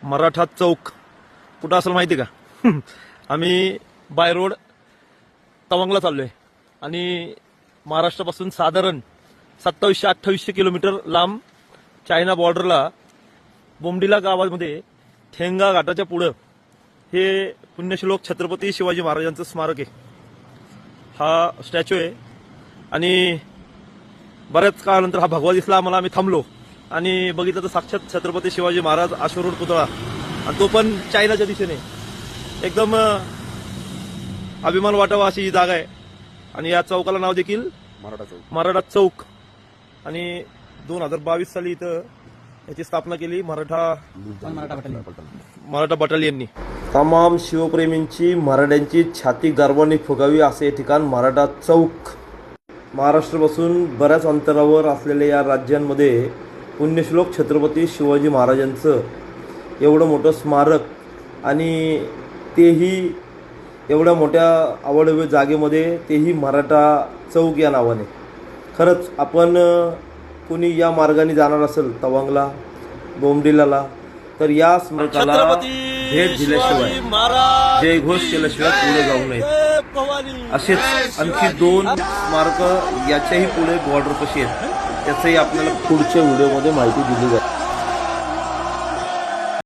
मराठा चौक कुठं असेल माहिती का? आम्ही बाय रोड तवांगला चाललोय आणि महाराष्ट्रापासून साधारण 2700-2800 किलोमीटर लांब चायना बॉर्डरला बोमडिला गावामध्ये ठेंगा घाटाच्या पुढं हे पुण्यश्लोक छत्रपती शिवाजी महाराजांचं स्मारक आहे. हा स्टॅच्यू आहे आणि बऱ्याच काळानंतर हा भगवा दिसला आम्हाला. आम्ही थांबलो आणि बघितलं तर साक्षात छत्रपती शिवाजी महाराज अश्वरूढ पुतळा, आणि तो पण चायनाच्या दिशेने. एकदम अभिमान वाटावा अशी ही जागा आहे. आणि या चौकाला नाव देखील मराठा चौक. आणि 2022 साली इथं याची स्थापना केली मराठा बटालियननी. तमाम शिवप्रेमींची मराठ्यांची छाती गर्वाने फुगावी असे ठिकाण मराठा चौक. महाराष्ट्रापासून बऱ्याच अंतरावर असलेल्या या राज्यांमध्ये पुण्यश्लोक छत्रपती शिवाजी महाराजांचं एवढं मोठं स्मारक, आणि तेही एवढ्या मोठ्या आवडव्य जागेमध्ये, तेही मराठा चौक या नावाने. खरंच आपण कुणी या मार्गाने जाणार असेल तवांगला, बोमडिलाला, तर या स्मारकाला भेट दिल्याशिवाय, जयघोष केल्याशिवाय पुढे जाऊ नये. असेच आणखी 2 स्मारक याच्याही पुढे बॉर्डर कशी आहेत त्याचंही आपल्याला पुढच्या व्हिडिओमध्ये माहिती दिली जाईल.